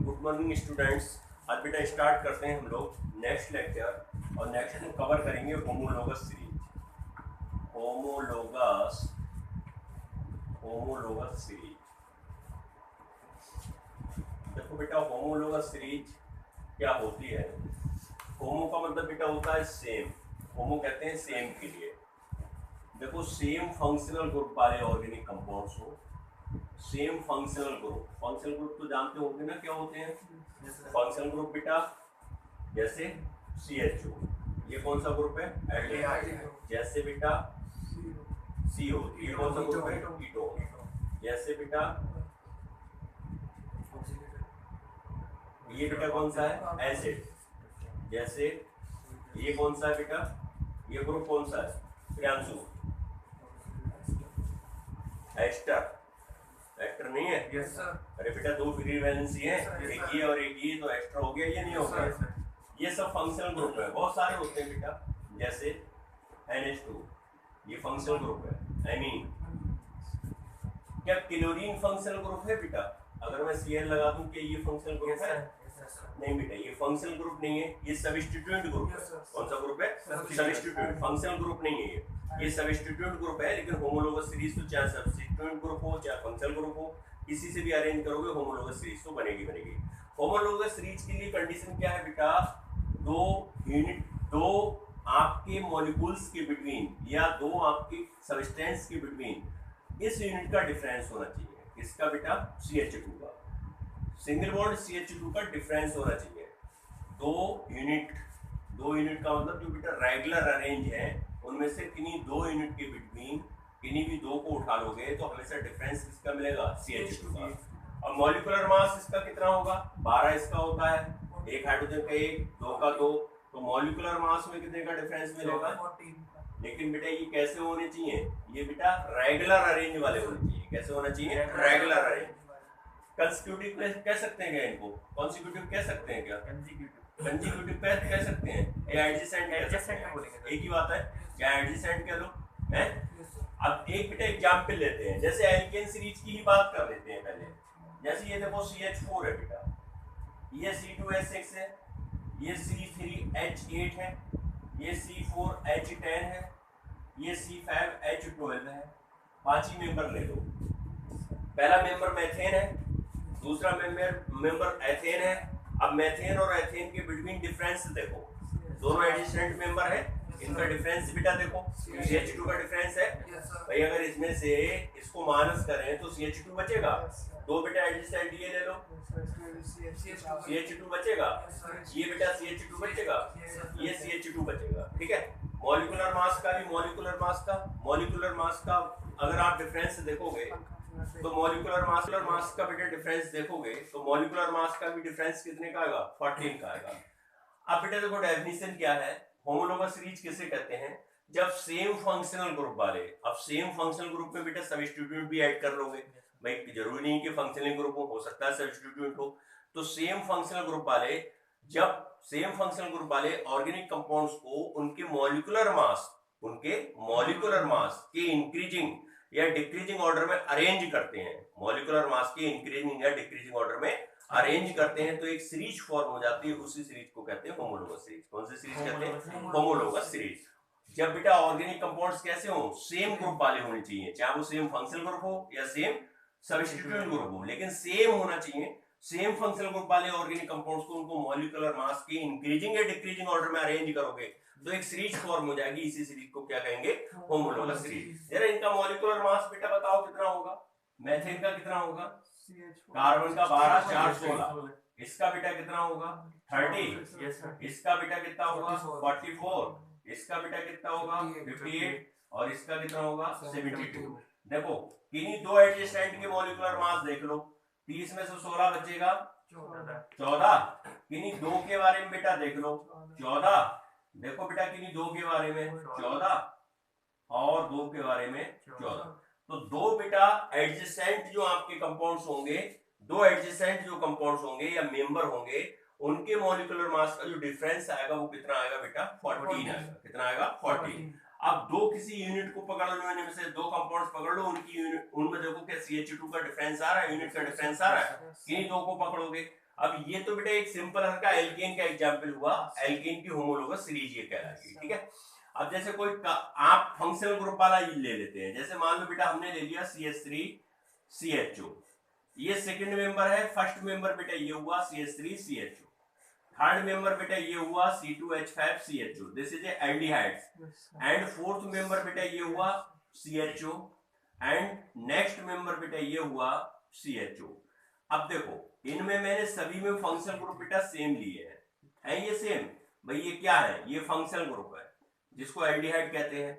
Good morning students. आज बेटा start करते हैं हम लोग नेक्स्ट लेक्चर और नेक्स्ट में कवर करेंगे होमोलोगस सीरीज। Homologous series. देखो बेटा होमोलोगस सीरीज क्या होती है। होमो का मतलब बेटा होता है सेम। होमो कहते हैं सेम के लिए। देखो सेम फंक्शनल ग्रुप वाले ऑर्गेनिक कंपाउंड्स हो। सेम फंक्शनल ग्रुप तो जानते होंगे ना क्या होते हैं। फंक्शनल ग्रुप बेटा जैसे CHO, ये कौन सा ग्रुप है? एल्डिहाइड। जैसे बेटा CO, ये कौन सा ग्रुप है? कीटोन। जैसे बेटा ये बेटा कौन सा है? एसिड। जैसे ये कौन सा है बेटा? ये ग्रुप कौन सा है? प्रियांशु, एस्टर। एस्टर नहीं है? Yes sir. अरे बेटा दो फ्री वैलेंसी है, एक ये और एक ये, तो एस्टर हो गया, ये नहीं हो गया। ये सब फंक्शनल ग्रुप है, बहुत सारे होते हैं बेटा। जैसे NH2, ये फंक्शनल ग्रुप है। एमीन, क्या क्लोरीन फंक्शनल ग्रुप है बेटा? अगर मैं Cl लगा दूं क्या ये फंक्शनल ग्रुप है? नहीं बेटा, ये फंक्शनल ग्रुप नहीं है, ये सब्स्टिट्यूएंट ग्रुप है। कौन सा ग्रुप है? सब्स्टिट्यूएंट। फंक्शनल ग्रुप नहीं है ये सब्स्टिट्यूएंट ग्रुप है। लेकिन होमोलोगस सीरीज तो चाहे सब्स्टिट्यूएंट ग्रुप हो चाहे फंक्शनल ग्रुप हो, किसी से भी अरेंज करोगे होमोलोगस सीरीज तो बनेगी। होमोलोगस सीरीज के लिए कंडीशन क्या है बेटा? दो आपके मॉलिक्यूल्स के बिटवीन या दो आपके सब्सटेंस के बिटवीन इस यूनिट का डिफरेंस होना चाहिए। इसका बेटा CH2 का सिंगल बॉन्ड CH2 का डिफरेंस होना चाहिए। दो यूनिट का मतलब जो बेटा रेगुलर अरेंज है उनमें से किन्हीं दो यूनिट के बिटवीन किन्हीं भी दो को उठा लोगे तो हमेशा डिफरेंस किसका मिलेगा? CH2 का। और मॉलिक्यूलर मास इसका कितना होगा? 12 इसका होता है, एक हाइड्रोजन का एक, दो का दो, तो मॉलिक्यूलर मास में कितने का डिफरेंस मिलेगा? 14। लेकिन बेटा ये कैसे होने चाहिए? ये बेटा रेगुलर अरेंज वाले होने चाहिए। कैसे होना चाहिए? Regular arrange. कंसेक्यूटिव कह सकते हैं क्या इनको? कॉन्सिक्यूटिव कह सकते हैं क्या? कंसेक्यूटिव कह सकते हैं या एडजेसेंट बोलेंगे, एक ही बात है। या एडजेसेंट कह लो हैं। अब एक बेटा एग्जांपल लेते हैं, जैसे एल्केन सीरीज की ही बात कर लेते हैं पहले। जैसे ये देखो CH4 है बेटा, ये C2H6 है, ये C3H8 है, ये C4H10 है, ये C5H12 है। 5 ही मेंबर ले लो। पहला मेंबर मेथेन है, दूसरा मेंबर एथेन है। अब मेथेन और एथेन के बिटवीन डिफरेंस देखो, दोनों एडजेसेंट मेंबर है, इनका डिफरेंस बेटा देखो CH2 का डिफरेंस है भाई। अगर इसमें से इसको माइनस करें तो CH2 बचेगा। दो बेटा एडजेसेंट ये ले लो, CH2 बचेगा, ये बेटा CH2 बचेगा, ये CH2 बचेगा। ठीक है। मॉलिक्यूलर मास का अगर आप डिफरेंस देखोगे तो मॉलिक्यूलर मास का बेटा डिफरेंस देखोगे तो मॉलिक्यूलर मास का भी डिफरेंस कितने का आएगा? 14 का आएगा। अब बेटा देखो डेफिनेशन क्या है। होमोलोगस सीरीज किसे कहते हैं? जब सेम फंक्शनल ग्रुप वाले, अब सेम फंक्शनल ग्रुप में बेटा सब्स्टिट्यूएंट भी ऐड कर लोगे भाई, जरूरी नहीं कि फंक्शनल ग्रुप हो सकता है सब्स्टिट्यूएंट हो। तो सेम फंक्शनल ग्रुप वाले, जब सेम फंक्शनल ग्रुप वाले ऑर्गेनिक कंपाउंड्स को उनके मॉलिक्यूलर मास के इंक्रीजिंग या डिक्रीजिंग ऑर्डर में अरेंज करते हैं, मॉलिक्यूलर मास के इंक्रीजिंग या डिक्रीजिंग ऑर्डर में अरेंज करते हैं तो एक सीरीज फॉर्म हो जाती है। उसी सीरीज को कहते हैं होमोलोगस सीरीज। कौन सी सीरीज कहते हैं? Homologous series. जब बेटा ऑर्गेनिक कंपाउंड्स कैसे हो? सेम ग्रुप वाले होने चाहिए, चाहे वो सेम फंक्शनल ग्रुप हो या सेम सब्स्टिट्यूएंट ग्रुप हो, लेकिन सेम होना चाहिए। सेम फंक्शनल ग्रुप वाले ऑर्गेनिक कंपाउंड्स को उनको मॉलिक्यूलर मास के इंक्रीजिंग या डिक्रीजिंग ऑर्डर में अरेंज करोगे तो एक सीरीज फॉर्म हो जाएगी। इसी सीरीज को क्या कहेंगे? Homologous series. जरा इनका मॉलिक्यूलर मास बेटा बताओ कितना होगा? मेथेन का कितना होगा? कार्बन का 12, 4, 16। इसका बेटा कितना होगा? 30। इसका बेटा कितना होगा? 44। इसका बेटा कितना होगा? 58। और इसका कितना होगा? 72। देखो किन्हीं दो एडजेसेंट के मॉलिक्यूलर मास देख लो, 30 में से 16 बचेगा 14। किन्हीं दो के बारे में बेटा देख लो 14। देखो बेटा किन्हीं दो के बारे में 14 और दो के बारे में 14। तो दो बेटा एडजेसेंट जो आपके कंपाउंड्स होंगे, दो एडजेसेंट जो कंपाउंड्स होंगे या मेंबर होंगे, उनके मॉलिक्यूलर मास का जो डिफरेंस आएगा वो कितना आएगा बेटा? 14 आएगा। कितना आएगा? 14। अब दो किसी यूनिट को पकड़ लो, इनमें से दो कंपाउंड्स पकड़ लो, उनकी यूनिट, उनमें देखो क्या CH2 का डिफरेंस आ रहा है, यूनिट का डिफरेंस आ रहा है। किन्हीं दो को पकड़ोगे, अब ये तो बेटा एक सिंपल हल्का एल्केन का एग्जांपल हुआ, एल्केन की होमोलोगस सीरीज ये कहलाएगी, ठीक है। अब जैसे कोई आप फंक्शनल ग्रुप वाला ये ले लेते हैं, जैसे मान लो बेटा हमने ले लिया CH3CHO, ये सेकंड मेंबर है, फर्स्ट मेंबर बेटा ये हुआ CH3CHO, थर्ड मेंबर बेटा ये हुआ C2H5CHO, this is a aldehyde, and fourth member बेटा ये हुआ CHO, एंड नेक्स्ट मेंबर बेटा ये हुआ CHO। अब देखो इनमें मैंने सभी में फंक्शनल ग्रुप बेटा सेम लिए हैं ये सेम, भाई ये क्या है, ये फंक्शनल ग्रुप है जिसको एल्डिहाइड कहते हैं।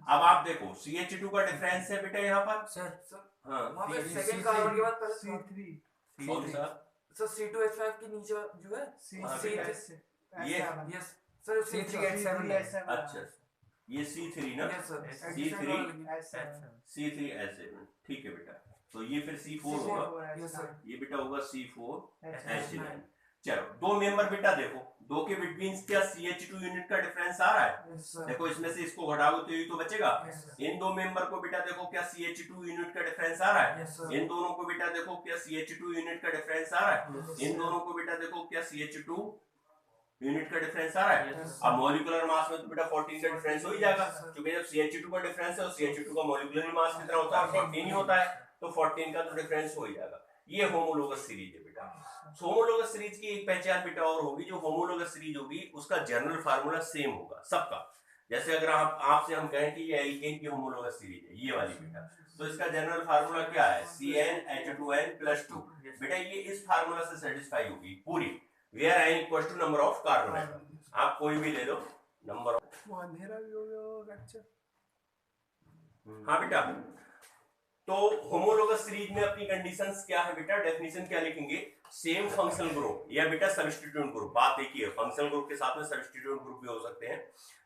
अब आप देखो CH2 का डिफरेंस है बेटा यहाँ पर सर हाँ वहाँ पे सेकंड कार्बन के बाद पहले C3 कौन सा सर C2H5 के नीचे जो है ये यस सर C3H7 अच्छा ये C3 ना, यस सर C3H7 ठीक है बेटा, तो ये फिर C4 होगा, यस सर ये बेटा होगा C4H9। चलो दो मेंबर बेटा देखो, दो के बिटवीन क्या CH2 यूनिट का डिफरेंस आ रहा है, देखो इसमें से इसको घटाओगे तो ये तो बचेगा। इन दो मेंबर को बेटा देखो क्या CH2 यूनिट का डिफरेंस आ रहा है, इन दोनों को बेटा देखो क्या CH2 यूनिट का डिफरेंस आ रहा है, इन दोनों को बेटा देखो क्या CH2 यूनिट का डिफरेंस आ रहा है। अब मॉलिक्यूलर मास में तो बेटा 14 का डिफरेंस हो ही जाएगा, क्योंकि जब CH2 का डिफरेंस है और CH2 का मॉलिक्यूलर मास कितना होता है 14 ही होता है, तो 14 का तो डिफरेंस हो ही जाएगा। ये होमोलोगस सीरीज है बेटा। होमोलोगस सीरीज की एक पहचान बेटा और होगी, जो होमोलोगस सीरीज होगी उसका जनरल फार्मूला सेम होगा सबका। जैसे अगर आपसे हम कहें कि ये एल्केन की होमोलोगस सीरीज है ये वाली बेटा, तो इसका जनरल फार्मूला क्या है CnH2n+2 बेटा, ये इस फार्मूला से सेटिस्फाई होगी पूरी, where n equals to number of carbon atom. आप कोई भी ले लो नंबर ऑफ, वो अंधेरा भी हो गया होगा अच्छा। हाँ बेटा, तो होमोलोगस सीरीज में अपनी कंडीशंस क्या है बेटा, डेफिनेशन क्या लिखेंगे, सेम फंक्शनल ग्रुप या बेटा सब्स्टिट्यूएंट ग्रुप, बात एक ही है, फंक्शनल ग्रुप के साथ में सब्स्टिट्यूएंट ग्रुप भी हो सकते हैं।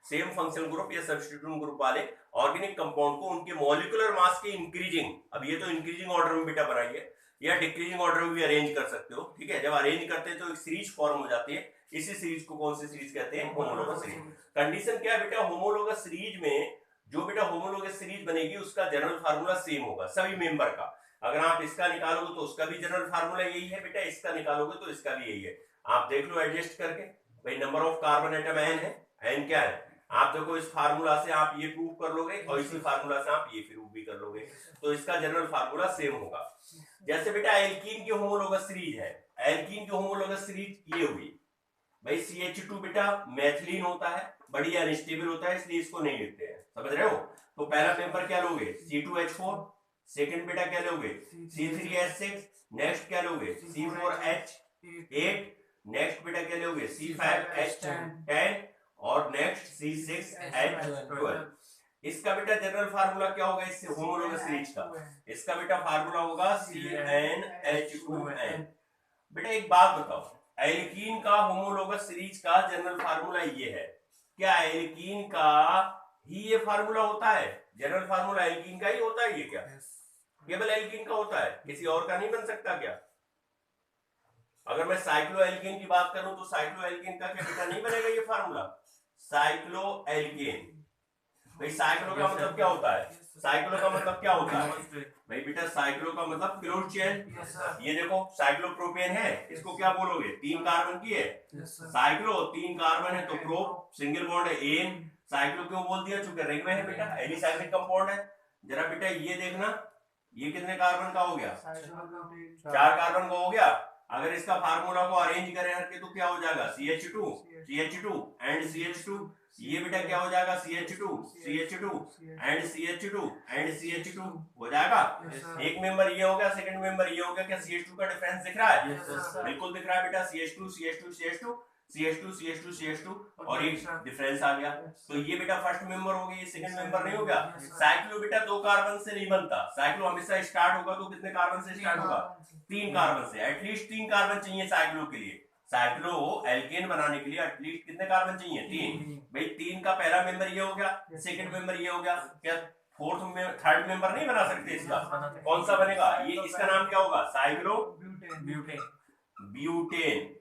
सेम फंक्शनल ग्रुप या सब्स्टिट्यूएंट ग्रुप वाले ऑर्गेनिक कंपाउंड को उनके मॉलिक्यूलर मास के इंक्रीजिंग, अब ये तो इंक्रीजिंग ऑर्डर में बेटा बनाइए या डिक्रीजिंग ऑर्डर में भी अरेंज कर सकते हो, ठीक है। जब अरेंज करते हैं तो एक सीरीज फॉर्म हो जाती है, इसी सीरीज को कौन सी सीरीज कहते हैं, होमोलोगस सीरीज। कंडीशन क्या है बेटा, होमोलोगस सीरीज में जो बेटा होमोलोगस सीरीज बनेगी उसका जनरल फार्मूला सेम होगा सभी मेंबर का। अगर आप इसका निकालोगे तो उसका भी जनरल फार्मूला यही है बेटा, इसका निकालोगे तो इसका भी यही है। आप देख लो एडजस्ट करके, भाई number of carbon atom n है, n क्या है, आप देखो इस फार्मूला से आप ये प्रूव कर लोगे और इसी फार्मूला से आप ये प्रूव भी कर लोगे, तो इसका जनरल फार्मूला सेम होगा। जैसे बेटा एल्कीन की होमोलोगस सीरीज है, एल्कीन की होमोलोगस सीरीज ये हुई, भाई CH2 बेटा मैथिलीन होता है, बड़ी अनस्टेबल होता है, इसलिए इसको नहीं लिखते हैं, समझ रहे हो। तो पहला मेंबर क्या लोगे C2H4, सेकंड बेटा क्या लोगे C3H6, नेक्स्ट क्या लोगे C4H8, नेक्स्ट बेटा क्या लोगे C5H10 और नेक्स्ट C6H12। इसका बेटा जनरल फार्मूला क्या होगा इससे होमोलोगस सीरीज का, इसका बेटा फार्मूला होगा CnH2n। बेटा एक बात बताओ, एल्कीन का होमोलोगस सीरीज का जनरल फार्मूला ये है, क्या एल्कीन का ही ये फार्मूला होता है, जनरल फार्मूला एल्कीन का ही होता है ये, क्या केवल एल्कीन का होता है, किसी और का नहीं बन सकता क्या। अगर मैं साइक्लोएल्केन की बात करूं तो साइक्लोएल्केन का क्या बेटा नहीं बनेगा ये फार्मूला, साइक्लोएल्केन। भाई साइक्लो का मतलब क्या होता है, साइक्लो का मतलब क्या होता है भाई बेटा, साइक्लो का मतलब क्लोज चेन। ये देखो साइक्लोप्रोपेन है, इसको क्या बोलोगे, 3 कार्बन की है, साइक्लो 3 कार्बन है तो प्रो सिंगल बॉन्ड है एन, साइक्लो क्यों बोल दिया, चूंकि रिंग में है बेटा, एलिसाइक्लिक कंपाउंड है। जरा बेटा ये देखना, ये कितने कार्बन का हो गया, 4 कार्बन का हो गया। अगर इसका फार्मूला को अरेंज करें हर के तो क्या हो जाएगा CH2 एंड CH2, ये बेटा क्या हो जाएगा CH2 एंड CH2 हो जाएगा। एक मेंबर ये हो गया, सेकंड मेंबर ये हो गया, क्या CH2 का डिफरेंस दिख रहा है, बिल्कुल दिख रहा है बेटा, CH2 और एक डिफरेंस आ गया, तो ये बेटा फर्स्ट मेंबर हो गया, ये सेकंड मेंबर नहीं हो गया। साइक्लो बेटा 2 कार्बन से नहीं बनता, साइक्लो हमेशा स्टार्ट होगा तो कितने कार्बन से स्टार्ट होगा, 3 कार्बन से, एटलीस्ट 3 कार्बन चाहिए साइक्लो के लिए, साइक्लो एल्केन बनाने के लिए एटलीस्ट कितने कार्बन चाहिए, 3। भाई 3 का पहला मेंबर ये हो गया, सेकंड मेंबर ये हो गया, क्या फोर्थ में थर्ड मेंबर नहीं बना सकते इसका, कौन सा बनेगा ये, इसका नाम क्या होगा, साइक्लो ब्यूटेन।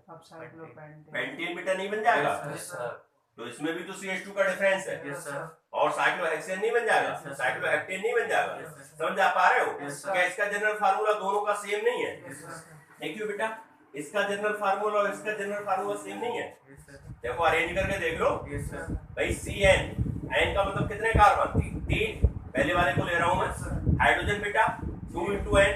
अब साइक्लोपेंटेन बेटा नहीं बन जाएगा, तो इसमें भी तो CH2 का डिफरेंस है। Yes sir. और साइक्लोहेक्सेन नहीं बन जाएगा, Yes, sir. साइक्लोहेक्टेन नहीं बन जाएगा। Yes, sir. समझ आ पा रहे हो? Yes, sir. क्या इसका जनरल फार्मूला दोनों का सेम नहीं है? Yes sir. देखियो बेटा, इसका जनरल फार्मूला और इसका जनरल फार्मूला सेम नहीं है। Yes sir. देखो अरेंज करके देख लो यस सर। भाई। CN, N का मतलब कितने कार्बन? 3। पहले वाले को ले रहा हूं मैं। हाइड्रोजन बेटा 2 × N,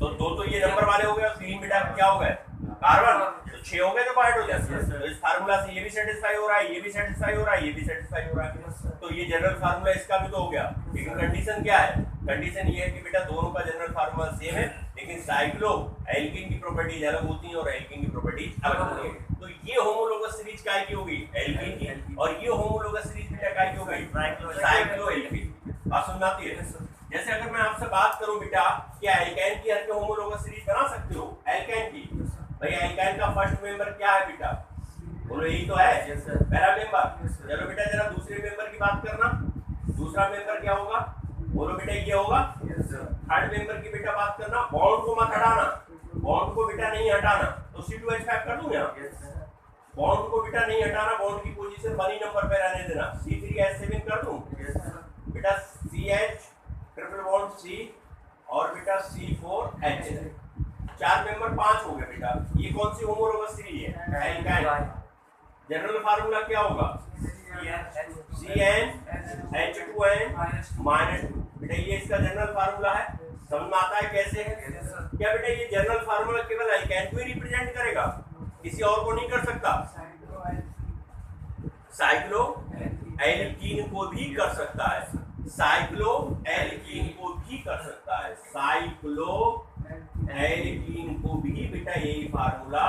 तो 2 तो ये नंबर वाले हो गए, 3 बेटा क्या हो गए? कार्बन। तो 6 हो गए तो हाइड्रोजन। तो इस फार्मूला से ये भी सेटिस्फाई हो रहा है, ये भी सेटिस्फाई हो रहा है, ये भी सेटिस्फाई हो रहा है। तो ये जनरल फार्मूला इसका भी तो हो गया। लेकिन कंडीशन क्या है? कंडीशन ये है कि बेटा दोनों का जनरल फार्मूला सेम है, लेकिन साइक्लो एल्कीन की प्रॉपर्टीज अलग होती हैं और एल्कीन की प्रॉपर्टीज अलग होती हैं। तो ये होमोलोगस सीरीज काय की होगी? एल्कीन की। और ये होमोलोगस सीरीज बेटा काय की होगी? Cyclo alkene. बात समझ आती है? जैसे अगर मैं आपसे बात करूं बेटा, क्या एल्केन की हर के होमोलोगस सीरीज बना सकते हो? एल्केन की भाई, एल्केन का फर्स्ट मेंबर क्या है बेटा? बोलो यही तो है। Yes, sir. पहला मेंबर। Yes, sir. चलो बेटा जरा दूसरे मेंबर की बात करना। दूसरा मेंबर क्या होगा? बोलो बेटा ये होगा। Yes sir. थर्ड मेंबर की बेटा बात करना। बॉन्ड को मत हटाना, बॉन्ड को बेटा नहीं हटाना। तो C2H5 कर दूं यहाँ? Yes sir. बॉन्ड को बेटा नहीं हटाना, बॉन्ड की पोजीशन 1 ही नंबर पे रहने देना। C3H7 कर दूं? Yes sir. बेटा CH ट्रिपल बॉन्ड C और बेटा C4H। 4 मेंबर 5 हो गए बेटा। ये कौन सी होमोलोगस सीरीज है? एल्काइन। जनरल फार्मूला क्या होगा? CnH2n -2। बेटा ये इसका जनरल फार्मूला है। समझ में आता है कैसे है? क्या बेटा ये जनरल फार्मूला केवल एल्काइन को ही रिप्रेजेंट करेगा, किसी और को नहीं कर सकता? साइक्लो एल्कीन को भी कर सकता है, साइक्लो एल्कीन को भी कर सकता है, साइक्लो एल्कीन को भी बेटा यही फार्मूला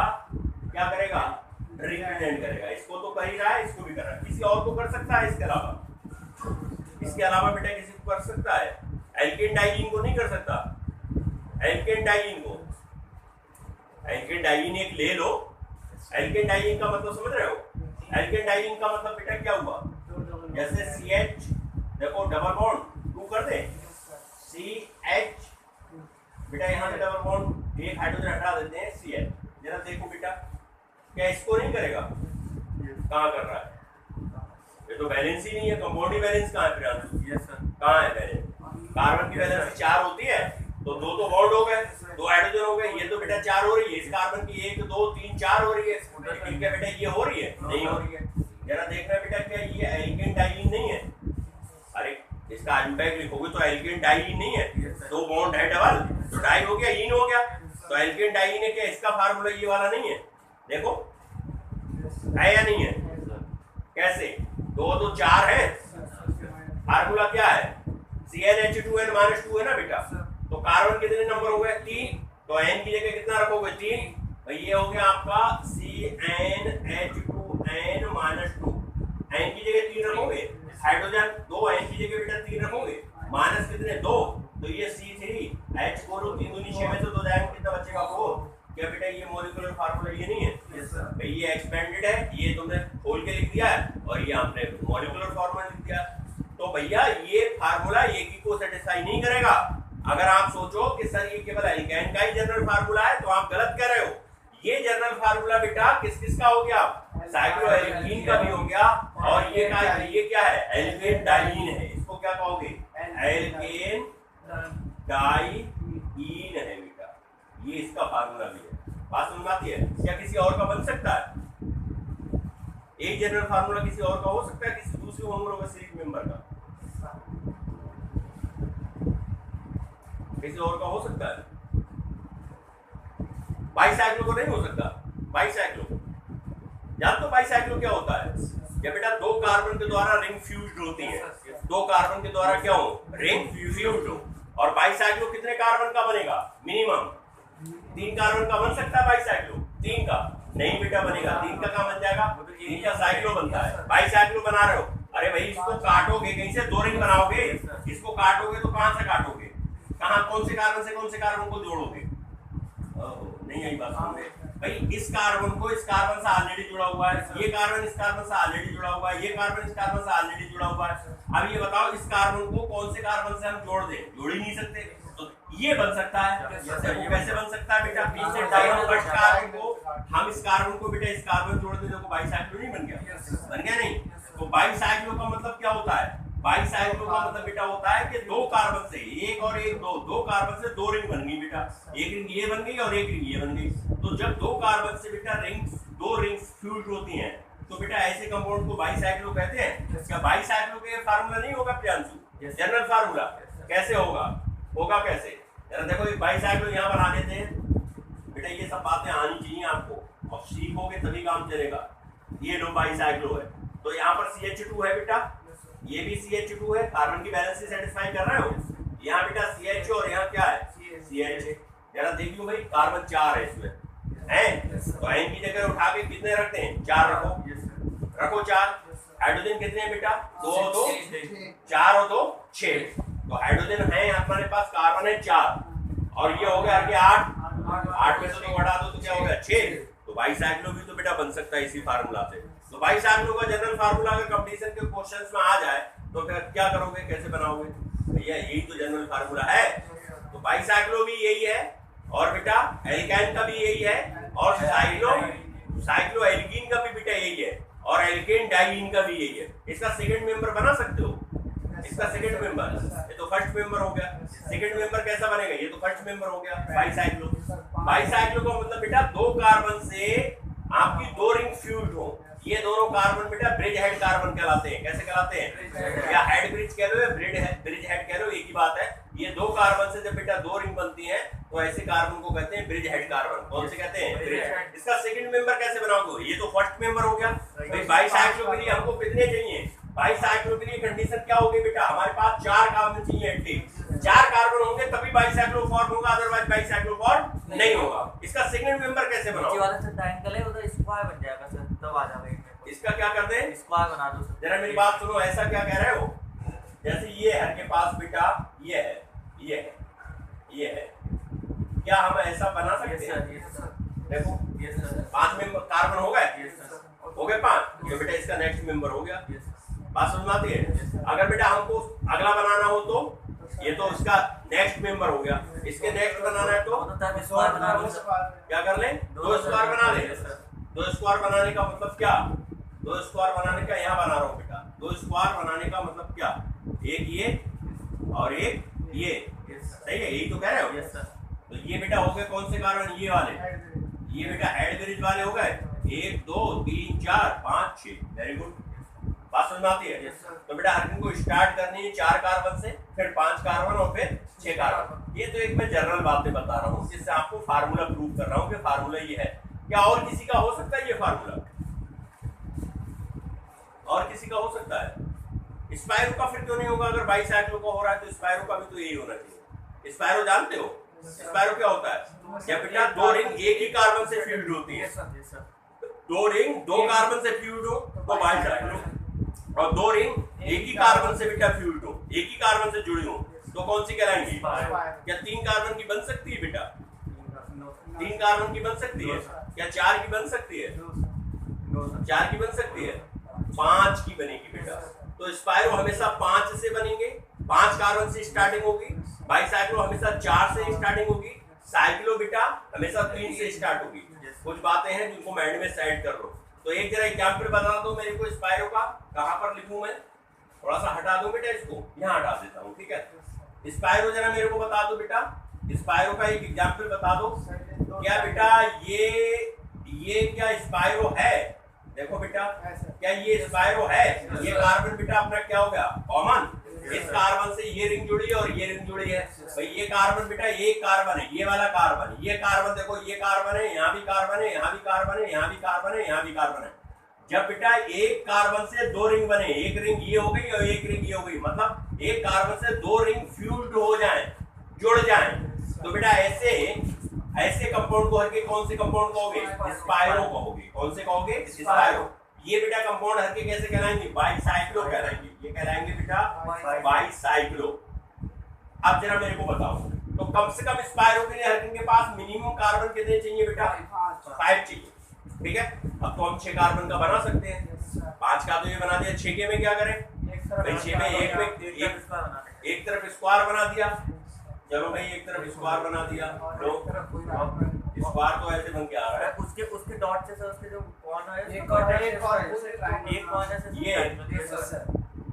क्या करेगा? रिप्रेजेंट करेगा। इसको तो कर ही रहा है, इसको भी कर रहा है। किसी और को कर सकता है इसके अलावा? इसके अलावा बेटा किसी को कर सकता है? एल्केन डाइईन को नहीं कर सकता। एल्केन डाइईन को, एल्केन डाइईन एक ले लो। एल्केन डाइईन का मतलब समझ रहे हो? एल्केन डाइईन का मतलब बेटा क्या हुआ? जैसे CH देखो डबल बॉन्ड 2 कर दे, CH बेटा यहाँ से डबल बॉन्ड एक हाइड्रोजन हटा देते हैं CH। जरा देखो बेटा, क्या इसको नहीं करेगा? कहाँ कर रहा है? ये तो बैलेंस ही नहीं है। कंपाउंड बैलेंस कहाँ है प्रियांशु? Yes sir. कहाँ है बैलेंस? कार्बन की बैलेंस 4 होती है, तो 2 तो बॉन्ड हो गए, 2 हाइड्रोजन हो गए। ये तो बेटा 4 हो रही है। इस कार्बन की 1 2 3 4 हो रही है। लेकिन क्या बेटा ये हो रही है? नहीं हो रही है। जरा देखना बेटा, क्या ये एल्केन डाइईन नहीं है? अरे इसका आल्डिहाइड लिखोगे तो एल्केन डाइईन नहीं है। 2 बॉन्ड है डबल, तो डाई हो गया, ईन हो गया। तो एल्केन डाइईन है। क्या इसका फार्मूला ये वाला नहीं है? देखो है या नहीं है? कैसे? 2 तो 4 है। फार्मूला क्या है? CnH2n -2 है ना बेटा। तो कार्बन कितने नंबर हो गए? 3। तो n की जगह कितना रखोगे? 3। तो ये हो गया आपका CnH2n -2। n की जगह 3 रखोगे। हाइड्रोजन 2, n की जगह बेटा 3 रखोगे। माइनस कितने? 2। तो ये C3H4 3 दूनी 6 में से 2 जाएंगे, कितना बचेगा? 4। क्या बेटा ये मॉलिक्यूलर फार्मूला ये नहीं है? Yes sir. भाई ये एक्सपेंडेड है, ये तुमने खोल के लिख दिया है, और ये आपने मॉलिक्यूलर फार्मूला लिख दिया। तो भैया ये फार्मूला एक ही को सेटिस्फाई नहीं करेगा। अगर आप सोचो कि सर ये केवल एल्केन का ही जनरल फार्मूला है, तो आप गलत कह रहे हो। ये जनरल फार्मूला बेटा किस किस का हो गया? साइक्लो एल्कीन का भी हो गया। और ये क्या है? एल्केन डाइईन है। इसको क्या कहोगे? एल्केन डाइईन है बेटा। ये इसका फार्मूला भी है। बात समझ आती है? क्या किसी और का बन सकता है? एक जनरल फार्मूला किसी और का हो सकता है, किसी दूसरी होमोलोगस सीरीज मेंबर का? किसी और का हो सकता है? बाईसाइक्लो को नहीं हो सकता। बाईसाइक्लो जान तो बाईसाइक्लो क्या होता है? ये बेटा 2 कार्बन के द्वारा रिंग फ्यूज्ड होती है। 2 कार्बन के द्वारा क्या हो? रिंग फ्यूज्ड हो। और बाईसाइक्लो कितने कार्बन का बनेगा? मिनिमम 3 कार्बन का बन सकता है बाईसाइक्लो? 3 का नहीं बेटा बनेगा। 3 का क्या बन जाएगा? 3 का साइक्लो बनता है। बाईसाइक्लो बना रहे हो, अरे भाई इसको काटोगे कहीं से, 2 रिंग बनाओगे। इसको काटोगे तो कहां से काटोगे? कहां, कौन से कार्बन को जोड़ोगे? नहीं आई बात समझ में? भाई इस कार्बन को इस कार्बन से ऑलरेडी जुड़ा हुआ है, ये कार्बन इस कार्बन से ऑलरेडी जुड़ा हुआ है, ये कार्बन इस कार्बन से ऑलरेडी जुड़ा हुआ है। अब ये बताओ इस कार्बन को कौन से कार्बन से हम जोड़ दें? जोड़ ही नहीं सकते। तो ये बन सकता है। देखो कैसे बन सकता है बेटा? बीच से डाइईन फर्स्ट कार्बन को हम इस कार्बन को बेटा इस कार्बन जोड़ दें, देखो बाईसाइक्लो नहीं बन गया? बन गया नहीं? बाईसाइक्लो का मतलब क्या होता है? बाईसाइक्लो का मतलब बेटा होता है कि दो कार्बन से एक और एक दो कार्बन से दो रिंग बन गई बेटा, एक रिंग ये बन गई और एक रिंग ये बन गई। तो जब दो कार्बन से बेटा दो रिंग्स फ्यूज होती हैं तो बेटा ऐसे कंपाउंड को बाईसाइक्लो कहते हैं। क्या बाईसाइक्लो का फार्मूला नहीं होगा प्रियांशु? जनरल फार्मूला कैसे होगा? होगा कैसे? जरा देखो एक बाईसाइक्लो यहाँ बना देते हैं बेटा, ये सब बातें आनी चाहिए आपको और सीखोगे तभी काम चलेगा। ये लो बाईसाइक्लो है तो यहाँ पर CH2 है बेटा, ये भी CH2 है, कार्बन की बैलेंस सेटिस्फाई कर रहे हो। यहाँ बेटा CH और यहाँ क्या है? CH। जरा देखियो भाई कार्बन 4 है इसमें हैं, तो n की जगह उठा के कितने रखते हैं? 4 रखो 4। हाइड्रोजन कितने हैं बेटा? 2 और 2 4 और 2 6। तो हाइड्रोजन है हमारे पास, कार्बन है 4 और ये हो गया आगे 8 में से 2 घटा दो तो क्या हो गया? 6। तो बाईसाइक्लो भी तो बेटा बन सकता है इसी फार्मूला से। तो बाईसाइक्लो का जनरल फार्मूला अगर कंपटीशन के क्वेश्चंस में आ जाए तो फिर क्या करोगे, कैसे बनाओगे? भैया यही तो जनरल फार्मूला है। तो बाईसाइक्लो भी यही है और बेटा एल्काइन का भी यही है और साइक्लो एल्कीन का भी बेटा यही है और एल्केन डाइईन का भी यही है। इसका सेकंड मेंबर बना सकते हो? इसका सेकंड मेंबर, ये तो फर्स्ट मेंबर हो गया। सेकंड मेंबर कैसा बनेगा? ये तो फर्स्ट मेंबर हो गया बाईसाइक्लो। बाईसाइक्लो का मतलब बेटा दो कार्बन से आपकी दो रिंग फ्यूज हो। ये दोनों कार्बन बेटा ब्रिज हेड कार्बन कहलाते हैं। कैसे कहलाते हैं? या हेड ब्रिज कह लो या ब्रिज हेड कह लो, एक ही बात है। ये दो कार्बन से जब बेटा दो रिंग बनती हैं तो ऐसे कार्बन को कहते हैं ब्रिज हेड कार्बन। कौन से कहते हैं? Bridge head. इसका सेकंड मेंबर कैसे बनाओगे? ये तो फर्स्ट मेंबर हो गया। भाई बाईसाइक्लो के लिए हमको कितने चाहिए? बाईसाइक्लो के लिए कंडीशन क्या होगी बेटा? हमारे पास 4 कार्बन चाहिए एटलीस्ट। 4 कार्बन होंगे तभी बाईसाइक्लो फॉर्म होगा, अदरवाइज बाईसाइक्लो फॉर्म नहीं होगा। इसका सेकंड मेंबर कैसे बनाओ? नीचे वाला सर ट्रायंगल है, उधर स्क्वायर बन जाएगा सर, तब आ जाएगा। इसका क्या कर दें? स्क्वायर बना दो सर। जरा मेरी बात सुनो, ऐसा क्या कह रहे हो? जैसे ये हर के पास बेटा ये है, ये है, ये है, क्या हम ऐसा बना सकते हैं? देखो 5 मेंबर कार्बन हो गए, हो गए 5। ये बेटा इसका नेक्स्ट मेंबर हो गया। बात समझ में आती है? अगर बेटा हमको अगला बनाना हो तो ये तो इसका नेक्स्ट मेंबर हो गया। इसके नेक्स्ट बनाना है तो क्या कर लें? 2 स्क्वायर बना लें। 2 स्क्वायर बनाने का मतलब क्या? 2 स्क्वायर बनाने का यहाँ बना रहा हूँ बेटा। 2 स्क्वायर बनाने का मतलब क्या? एक ये और एक ये, सही है? यही तो कह रहे हो। तो ये बेटा हो गए कौन से कार्बन? ये वाले। ये बेटा हेड ब्रिज वाले हो गए 1 2 3 4 5 6। Very good. बात समझ में आती है? तो बेटा हर दिन को स्टार्ट करनी है 4 कार्बन से, फिर 5 कार्बन और फिर 6 कार्बन। ये तो एक मैं जनरल बातें बता रहा हूँ जिससे आपको फार्मूला प्रूव कर रहा हूँ कि फार्मूला ये है। क्या और किसी का हो सकता है ये फार्मूला? और किसी का हो सकता है? स्पाइरो का फिर क्यों नहीं होगा? अगर बाईसाइक्लो का हो रहा है तो स्पाइरो का भी तो यही होना चाहिए। स्पाइरो जानते हो? स्पाइरो क्या होता है? या बेटा दो रिंग एक ही कार्बन से फ्यूज होती है। दो रिंग दो कार्बन से फ्यूज हो तो बाईसाइक्लो, और दो रिंग एक ही कार्बन से बेटा फ्यूज हो, एक ही कार्बन से जुड़ी हो तो कौन सी कहलाएंगी? क्या 3 कार्बन की बन सकती है बेटा? 3 कार्बन की बन सकती है? क्या 4 की बन सकती है? 4 की बन सकती है? 5 की बनेगी बेटा। तो स्पाइरो हमेशा 5 से बनेंगे, 5 कार्बन से स्टार्टिंग होगी। बाईसाइक्लो हमेशा 4 से स्टार्टिंग होगी। साइक्लो बेटा हमेशा 3 से स्टार्ट होगी। कुछ बातें हैं जिनको माइंड में सेट कर लो। तो एक जरा एग्जाम्पल बता दो मेरे को स्पाइरो का। कहाँ पर लिखूं मैं? थोड़ा सा हटा दो बेटा, इसको यहाँ हटा देता हूँ, ठीक है? स्पाइरो जरा मेरे को बता दो बेटा। स्पाइरो का एक एग्जाम्पल बता दो। क्या बेटा ये क्या स्पाइरो है? देखो बेटा, क्या ये स्पाइरो है? ये कार्बन बेटा अपना क्या हो गया? कॉमन। इस कार्बन से ये रिंग जुड़ी है और ये रिंग जुड़ी है। भाई ये कार्बन बेटा एक कार्बन है, ये वाला कार्बन, ये कार्बन देखो, ये कार्बन है, यहाँ भी कार्बन है, यहाँ भी कार्बन है, यहाँ भी कार्बन है, यहाँ भी कार्बन है। जब बेटा एक कार्बन से दो रिंग बने, एक रिंग ये हो गई और एक रिंग ये हो गई, मतलब एक कार्बन से दो रिंग फ्यूज्ड हो जाएं, जुड़ जाएं, तो बेटा ऐसे कंपाउंड को हर के कौन से कंपाउंड कहोगे? स्पाइरो कहोगे। कौन से कहोगे? स्पाइरो। ये बेटा कंपाउंड हर के कैसे कहलाएंगे? बाईसाइक्लो कहलाएंगे। ये कहलाएंगे बेटा बाईसाइक्लो। अब जरा मेरे को बताओ, तो कम से कम स्पाइरो के लिए हर के पास मिनिमम कार्बन कितने चाहिए बेटा? 5 चाहिए, ठीक है? अब तो हम 6 कार्बन का बना सकते हैं। 5 का तो ये बना दिया, 6 के में क्या करें? भाई 6 में एक तरफ स्क्वायर बना दिया। चलो भाई एक तरफ स्क्वायर बना दिया, लो स्क्वायर तो ऐसे बन के आ रहा है। उसके उसके डॉट से सर उसके जो कौन है एक और एक कौन है सर ये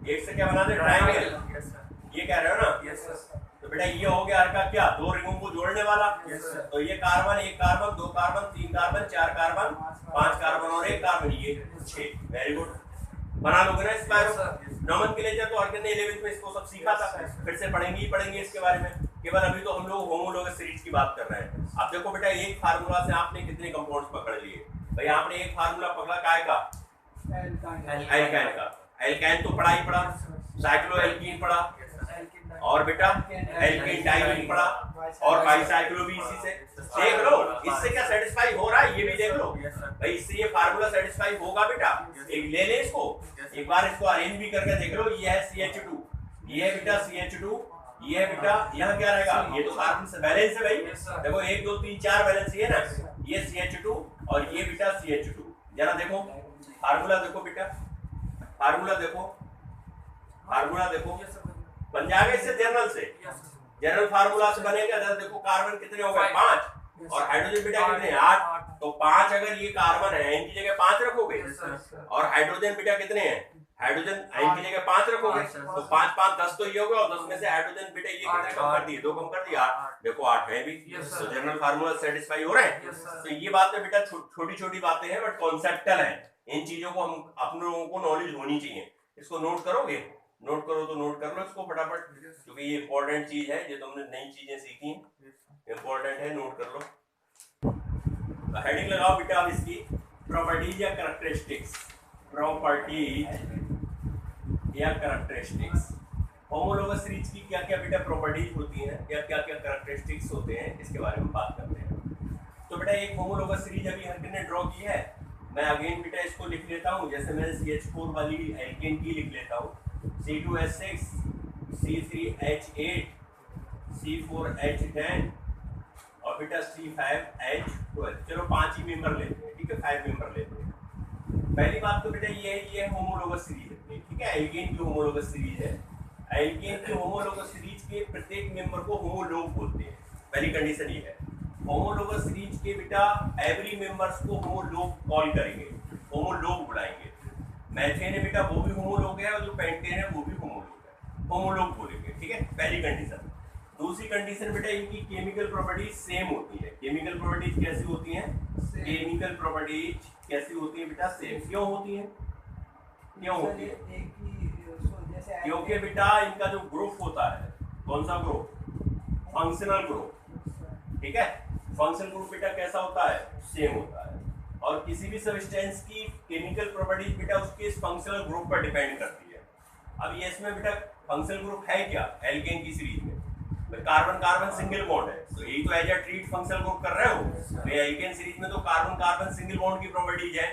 एक से क्या बना दे ट्रायंगल, यस सर ये कह रहे हो ना। Yes sir. तो बेटा ये हो गया का क्या, दो रिंगों को जोड़ने वाला। Yes, sir. तो ये कार्बन, एक कार्बन, दो कार्बन, तीन कार्बन, चार कार्बन, पांच कार्बन और एक कार्बन, ये 6। वेरी गुड, बना लोगे ना स्पायरो। Yes, sir. नोमेनक्लेचर तो ऑर्गेनिक 11th में इसको सब सीखा था, फिर से पढ़ेंगे ही पढ़ेंगे इसके बारे में। केवल अभी तो हम लोग होमोलोगस सीरीज की बात कर रहे हैं। अब देखो बेटा, एक फार्मूला से आपने कितने कंपाउंड्स पकड़ लिए भाई। आपने एक फार्मूला पकड़ा काय का, एल्काइन का। एल्काइन तो पढ़ा ही पढ़ा, साइक्लोएल्कीन पढ़ा, और बेटा एल्केन डाइमीन पढ़ा, और बाइसाइक्लो भी इसी से। देख लो इससे क्या सेटिस्फाई हो रहा है, ये भी देख लो भाई, इससे ये फार्मूला सेटिस्फाई होगा बेटा। एक ले ले इसको, एक बार इसको अरेंज भी करके देख लो। ये है CH2, ये है बेटा CH2, ये है बेटा, यहाँ क्या रहेगा, ये तो कार्बन से बैलेंस है भाई। देखो 1 2 3 4 बैलेंस है ना, ये CH2 और ये बेटा CH2। जरा देखो फार्मूला, देखो बेटा फार्मूला देखो, फार्मूला देखो, बन जाएगा इससे जनरल से। जनरल फार्मूला से बनेगा। जरा देखो कार्बन कितने हो गए, 5, और हाइड्रोजन बेटा कितने, 8। तो 5 अगर ये कार्बन है, इनकी जगह 5 रखोगे, और हाइड्रोजन बेटा कितने हैं, हाइड्रोजन इनकी जगह 5 रखोगे, तो 5 5 10 तो ये हो गया, और 10 में से हाइड्रोजन बेटा ये कितने कम कर दिए, 2 कम कर दिए, 8। देखो 8 है भी। तो जनरल फार्मूला सेटिस्फाई हो रहे हैं। तो ये बातें बेटा छोटी छोटी बातें हैं, बट कॉन्सेप्टल है। इन चीजों को हम अपने लोगों को नॉलेज होनी चाहिए। इसको नोट करोगे, नोट करो तो नोट कर लो इसको फटाफट, क्योंकि ये इंपॉर्टेंट चीज है। जो तुमने नई चीजें सीखी इंपॉर्टेंट है, नोट कर लो। तो हेडिंग लगाओ बेटा अब इसकी, प्रॉपर्टीज या कैरेक्टरिस्टिक्स। प्रॉपर्टीज या कैरेक्टरिस्टिक्स। होमोलोगस सीरीज की क्या क्या बेटा प्रॉपर्टीज होती हैं, या क्या क्या कैरेक्टरिस्टिक्स होते हैं, इसके बारे में बात करते हैं। तो बेटा एक होमोलोगस सीरीज अभी हर किसने ड्रॉ की है। मैं अगेन बेटा इसको लिख लेता हूँ, जैसे मैंने CH4 वाली एल्केन की लिख लेता हूँ, C2H6, C3H8, C4H10 और बेटा C5H12। चलो 5 ही मेंबर लेते हैं, ठीक है, 5 मेंबर लेते हैं। पहली बात तो बेटा ये है, ये होमोलोगस सीरीज है, ठीक है, एल्केन की होमोलोगस सीरीज है। एल्केन की होमोलोगस सीरीज के प्रत्येक मेंबर को होमोलोग बोलते हैं। पहली कंडीशन ये है, होमोलोगस सीरीज के बेटा एवरी मेंबर्स को होमोलोग कॉल करेंगे, होमोलोग बुलाएंगे। मैथेन है बेटा वो भी होमोलोग है, और जो पेंटेन है वो भी होमोलोग है, होमोलोग बोलेंगे, ठीक है, पहली कंडीशन। दूसरी कंडीशन बेटा इनकी केमिकल प्रॉपर्टीज सेम होती है। केमिकल प्रॉपर्टीज कैसी होती हैं, केमिकल प्रॉपर्टीज कैसी होती है बेटा, सेम। क्यों होती है, क्यों होती है, क्योंकि बेटा इनका जो ग्रुप होता है, कौन सा ग्रुप, फंक्शनल ग्रुप, ठीक है। फंक्शनल ग्रुप बेटा कैसा होता है, सेम होता है। और किसी भी सब्सटेंस की केमिकल प्रॉपर्टीज बेटा उसके फंक्शनल ग्रुप पर डिपेंड करती है। अब ये इसमें बेटा फंक्शनल ग्रुप है क्या, एल्केन की सीरीज में कार्बन कार्बन सिंगल बॉन्ड है, तो यही तो as a treat functional group कर रहे हो। तो एल्केन सीरीज में तो कार्बन कार्बन सिंगल बॉन्ड की प्रॉपर्टीज है।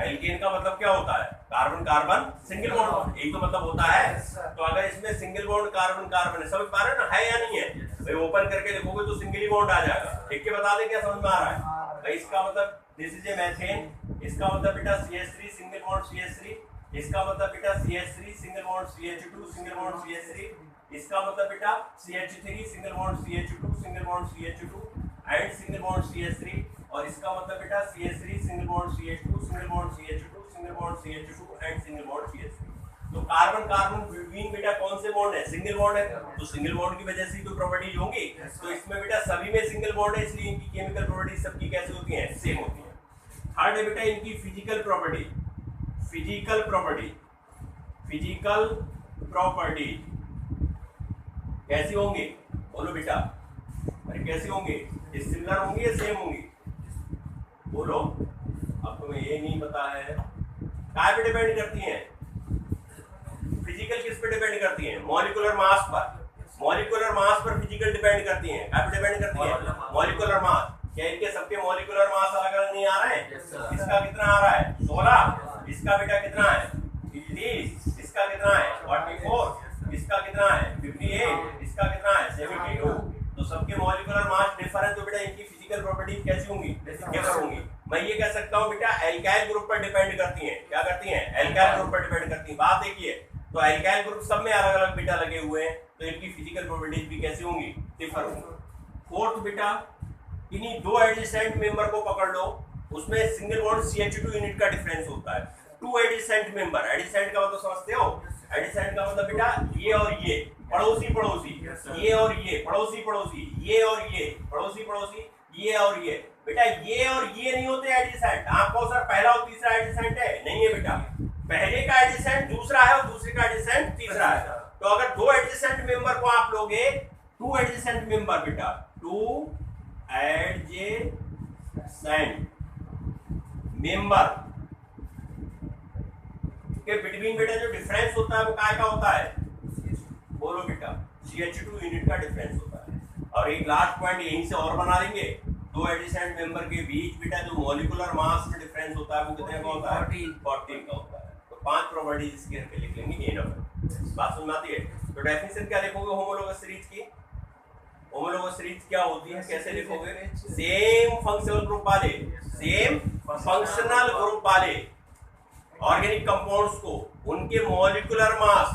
एल्केन का मतलब क्या होता है, कार्बन कार्बन सिंगल बॉन्ड, यही तो मतलब होता है। तो अगर इसमें सिंगल बॉन्ड कार्बन कार्बन है, समझ पा रहे हो ना, है या नहीं है भाई। ओपन करके देखोगे तो सिंगल ही बॉन्ड आ जाएगा, ठीक है, बता दे क्या समझ में आ रहा है भाई। इसका मतलब दिस इज ए मैथेन, इसका मतलब बेटा CH3 सिंगल बॉन्ड CH3, इसका मतलब बेटा CH3 single bond CH2 single bond CH3, इसका मतलब बेटा CH3 single bond CH2 single bond CH2 and single bond CH3, और इसका मतलब बेटा CH3 single bond CH2 single bond CH2 single bond CH2 and single bond CH3। तो carbon carbon between बेटा कौन से बॉन्ड है, सिंगल बॉन्ड है, तो सिंगल बॉन्ड की वजह से ही तो प्रॉपर्टीज होंगी। तो इसमें बेटा सभी में सिंगल बॉन्ड है, इसलिए इनकी केमिकल प्रॉपर्टीज सबकी कैसी होती हैं, सेम होती हैं। थर्ड है बेटा इनकी physical property, physical property, physical property कैसी होंगी, बोलो बेटा, अरे कैसी होंगी, सिमिलर होंगी या सेम होंगी, बोलो। अब तुम्हें ये नहीं पता है, काय पे डिपेंड करती हैं, फिजिकल किस पे डिपेंड करती हैं, मॉलिक्यूलर मास पर। मॉलिक्यूलर मास पर फिजिकल डिपेंड करती हैं, काय पे डिपेंड करती हैं, मॉलिक्यूलर मास। क्या इनके सबके मॉलिक्यूलर मास अलग अलग नहीं आ रहे हैं, इसका कितना आ रहा है 16, इसका बेटा कितना है 30, इसका कितना है 44, इसका कितना है 58, इसका कितना है 72। तो सबके मॉलिक्यूलर मास डिफर है, तो बेटा इनकी फिजिकल प्रॉपर्टीज कैसी होंगी, डिफर होंगी। मैं ये कह सकता हूँ बेटा एल्काइल ग्रुप पर डिपेंड करती हैं, क्या करती हैं, एल्काइल ग्रुप पर डिपेंड करती हैं। बात देखिए, तो एल्काइल ग्रुप सब में अलग अलग बेटा लगे हुए हैं, तो इनकी फिजिकल प्रॉपर्टीज भी कैसी होंगी, डिफर होंगी। फोर्थ बेटा इन्हीं दो एडजेसेंट मेंबर को पकड़ लो, उसमें सिंगल बॉन्ड CH2 यूनिट का डिफरेंस होता है। टू एडजेसेंट मेंबर, एडजेसेंट का मतलब समझते हो, एडजेसेंट का मतलब बेटा ये और ये पड़ोसी पड़ोसी, ये और ये पड़ोसी पड़ोसी, ये और ये पड़ोसी पड़ोसी, ये और ये। बेटा ये और ये नहीं होते एडजेसेंट। आपको सर पहला और तीसरा एडजेसेंट है, नहीं है बेटा। पहले का एडजेसेंट दूसरा है और दूसरे का एडजेसेंट तीसरा है। तो अगर दो एडजेसेंट मेंबर को आप लोगे, टू एडजेसेंट मेंबर बेटा, टू एडजेसेंट मेंबर के बिटवीन बेटा जो डिफरेंस होता है वो काय का होता है, बोलो बेटा, CH2 यूनिट का डिफरेंस होता है। और एक लास्ट पॉइंट यहीं से और बना लेंगे, दो एडजेसेंट मेंबर के बीच बेटा जो मॉलिक्यूलर मास में डिफरेंस होता है वो कितने का होता है, 14 का होता है। तो 5 प्रॉपर्टीज इसके करके लिख लेंगे इनफ। बात समझ में आती है? तो डेफिनेशन क्या लिखोगे होमोलोगस सीरीज की? होमोलोगस सीरीज क्या होती है, कैसे लिखोगे? सेम फंक्शनल ग्रुप वाले, सेम फंक्शनल ग्रुप वाले ऑर्गेनिक कंपाउंड्स को उनके मॉलिक्यूलर मास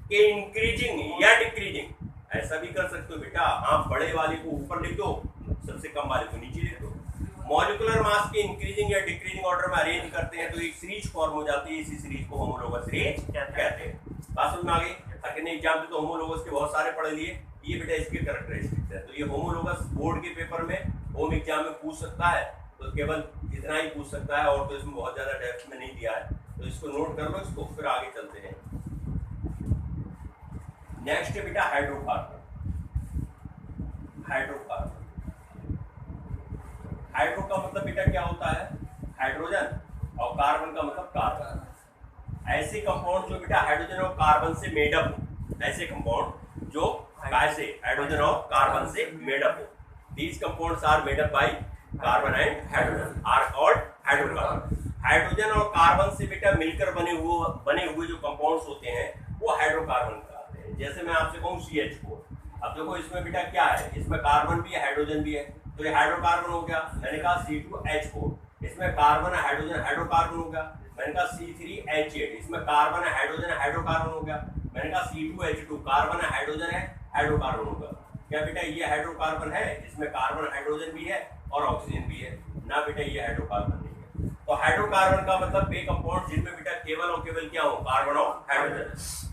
के इंक्रीजिंग या डिक्रीजिंग, ऐसा भी कर सकते हो बेटा, आप बड़े वाले को ऊपर लिख दो, सबसे कम वाले को नीचे लिख दो। मॉलिक्यूलर मास के इंक्रीजिंग या डिक्रीजिंग ऑर्डर में अरेंज करते हैं तो एक सीरीज फॉर्म हो जाती है। इसी सीरीज को होमोलोगस सीरीज कहते हैं। बात समझ में आ गई? अगले एग्जाम में तो होमोलोगस के बहुत सारे पढ़ लिए, ये बेटा इसके कैरेक्टरिस्टिक्स है। तो ये होमोलोगस बोर्ड के पेपर में, होम एग्जाम में पूछ सकता है, तो केवल इतना ही पूछ सकता है, और तो इसमें बहुत ज्यादा डेप्थ में नहीं दिया है। तो इसको नोट कर लो, इसको फिर आगे चलते हैं। नेक्स्ट है बेटा हाइड्रोकार्बन। हाइड्रोकार्बन, हाइड्रो का मतलब बेटा क्या होता है, हाइड्रोजन, और कार्बन का मतलब कार्बन। ऐसे कंपाउंड जो बेटा हाइड्रोजन और कार्बन से मेडअप हो, ऐसे कंपाउंड जो कैसे हाइड्रोजन और कार्बन से मेडअप हो, these compounds are made up by carbon and hydrogen, are called hydrocarbon. Hydrogen और कार्बन से बेटा मिलकर बने हुए जो कंपाउंड्स होते हैं वो हाइड्रोकार्बन कहलाते हैं। जैसे मैं आपसे कहूँ CH4, अब देखो इसमें बेटा क्या है, इसमें कार्बन भी है हाइड्रोजन भी है, तो ये हाइड्रोकार्बन हो गया। मैंने कहा C2H4, इसमें कार्बन है हाइड्रोजन हाइड्रोकार्बन हो गया। मैंने कहा C3H8, इसमें कार्बन है हाइड्रोजन हाइड्रोकार्बन हो गया। मैंने कहा C2H2, कार्बन है हाइड्रोजन है हाइड्रोकार्बन हो गया। क्या बेटा ये हाइड्रोकार्बन है, इसमें कार्बन हाइड्रोजन भी है और ऑक्सीजन भी है ना बेटा, ये हाइड्रोकार्बन नहीं है। तो हाइड्रोकार्बन का मतलब वे कंपाउंड जिनमें बेटा केवल और केवल क्या हो, कार्बन और हाइड्रोजन।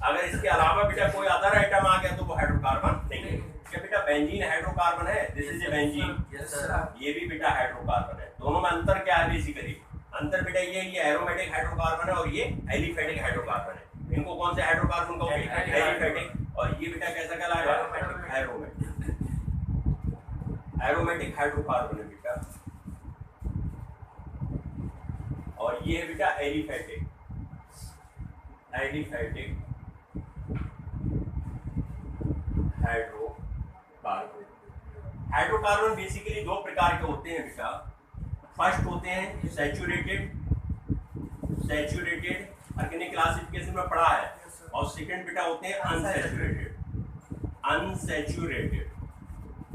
अगर इसके अलावा बेटा कोई अदर आइटम आ गया तो वो हाइड्रोकार्बन नहीं है। क्या बेटा बेंजीन हाइड्रोकार्बन है, दिस इज ए बेंजीन, ये भी बेटा हाइड्रोकार्बन है। दोनों में अंतर क्या है बेसिकली, अंतर बेटा ये एरोमेटिक हाइड्रोकार्बन है और ये एलिफेटिक हाइड्रोकार्बन है। इनको कौन से हाइड्रोकार्बन कहोगे, एलिफेटिक, और ये बेटा कैसा कहलाएगा, एरोमेटिक। एरोमेटिक हाइड्रोकार्बन है बेटा, और ये है बेटा aliphatic, aliphatic hydrocarbon. Hydrocarbon basically दो प्रकार के होते हैं बेटा। फर्स्ट होते हैं सैचुरेटेड, सैचुरेटेड ऑर्गेनिक क्लासिफिकेशन में पढ़ा है, और सेकंड बेटा होते हैं अनसैचुरेटेड, अनसैचुरेटेड।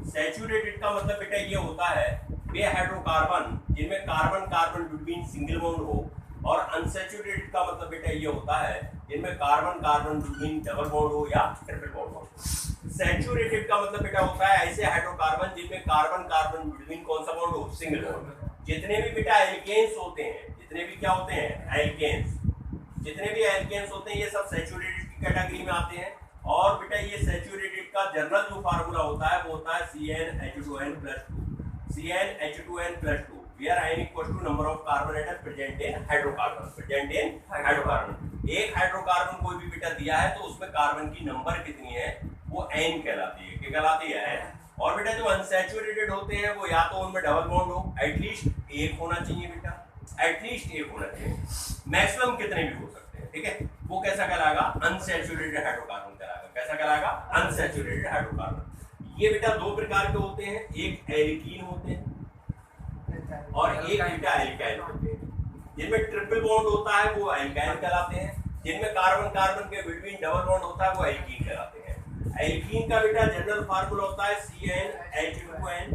सैचुरेटेड का मतलब बेटा ये होता है वे हाइड्रोकार्बन जिनमें carbon carbon between single bond हो, और अनसैचुरेटेड का मतलब बेटा ये होता है जिनमें carbon carbon between double bond हो या ट्रिपल बॉन्ड हो। सैचुरेटेड का मतलब बेटा होता है ऐसे हाइड्रोकार्बन जिनमें कार्बन कार्बन बिटवीन कौन सा बॉन्ड हो, सिंगल बॉन्ड। जितने भी बेटा एल्केन्स होते हैं, जितने भी क्या होते हैं, एल्केन्स, जितने भी एल्केन्स होते हैं ये सब सैचुरेटेड की कैटेगरी में आते हैं। और बेटा ये सैचुरेटेड का जनरल जो फार्मूला होता है वो होता है CnH2n+2, CnH2n+2, where n equals to number of carbon atoms present in hydrocarbon, present in hydrocarbon। एक हाइड्रोकार्बन कोई भी बेटा दिया है तो उसमें कार्बन की नंबर कितनी है, वो n कहलाती है, क्या कहलाती है, और बेटा जो अनसैचुरेटेड होते हैं वो या तो उनमें डबल बॉन्ड हो, एटलीस्ट एक होना चाहिए बेटा, एटलीस्ट एक होना चाहिए, मैक्सिमम कितने भी हो सकते हैं, ठीक है। वो कैसा कहलाएगा, अनसैचुरेटेड हाइड्रोकार्बन कहलाएगा। कैसा कहलाएगा, अनसैचुरेटेड हाइड्रोकार्बन। ये बेटा दो प्रकार के होते हैं, एक एल्कीन होते हैं और एक बेटा एल्काइल होते हैं। जिनमें ट्रिपल बॉन्ड होता है वो एल्काइल कहलाते हैं, जिनमें कार्बन कार्बन के बिटवीन डबल बॉन्ड होता है वो एल्कीन कहलाते हैं। एल्कीन का बेटा जनरल फार्मूला होता है CnH2n,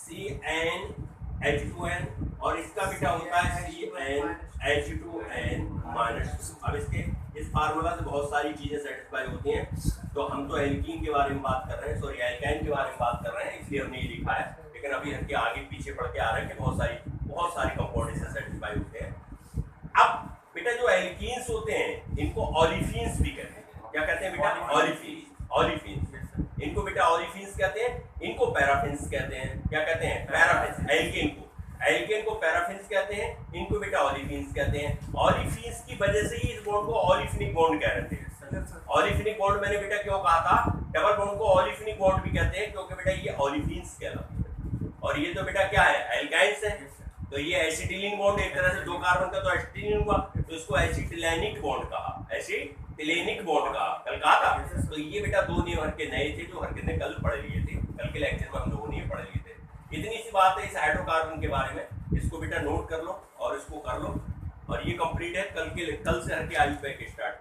CnH2n, और इसका बेटा होता है CnH2n-। अब इसके इस फार्मूला से बहुत सारी चीजें सेटिस्फाई होती हैं, तो हम तो एल्कीन के बारे में बात कर रहे हैं, सॉरी एल्काइन के बारे में बात कर रहे हैं, इसलिए हमने ये लिखा है। लेकिन अभी हर के आगे पीछे पढ़ के आ रहे हैं कि बहुत सारी कंपाउंड इससे सेटिस्फाई होते हैं। अब बेटा जो एल्कीन्स होते हैं इनको ऑलिफिन्स भी कहते हैं। क्या कहते हैं बेटा? ऑलिफिन्स। इनको बेटा ऑलिफिन्स कहते हैं, इनको पैराफिन्स कहते हैं। क्या कहते हैं? पैराफिन्स। एल्केन को पैराफिन्स कहते हैं, इनको बेटा ऑलिफिन्स कहते हैं। ऑलिफिन्स की वजह से ही इस बॉन्ड को ऑलिफिनिक बॉन्ड कह रहे थे। ऑलिफिनिक बॉन्ड मैंने बेटा क्यों कहा था? डबल बॉन्ड को ऑलिफिनिक बॉन्ड भी कहते हैं क्योंकि बेटा ये ऑलिफिन्स कहलाते हैं। और ये तो बेटा क्या है? एल्काइंस है। तो ये एसिटिलीन बॉन्ड एक तरह से 2 कार्बन का तो एसिटिलीन हुआ, तो इसको एसिटिलेनिक बॉन्ड कहा, एसिटिलेनिक बॉन्ड कहा। कल कहा था। तो ये बेटा 2 नियम हर के नए थे जो हर के ने कल पढ़ लिए थे, कल के लेक्चर में हम लोगों ने पढ़ लिए थे। इतनी सी बात है इस हाइड्रोकार्बन के बारे में, इसको बेटा नोट कर लो और इसको कर लो। और ये कंप्लीट है। कल से हर के आई पे स्टार्ट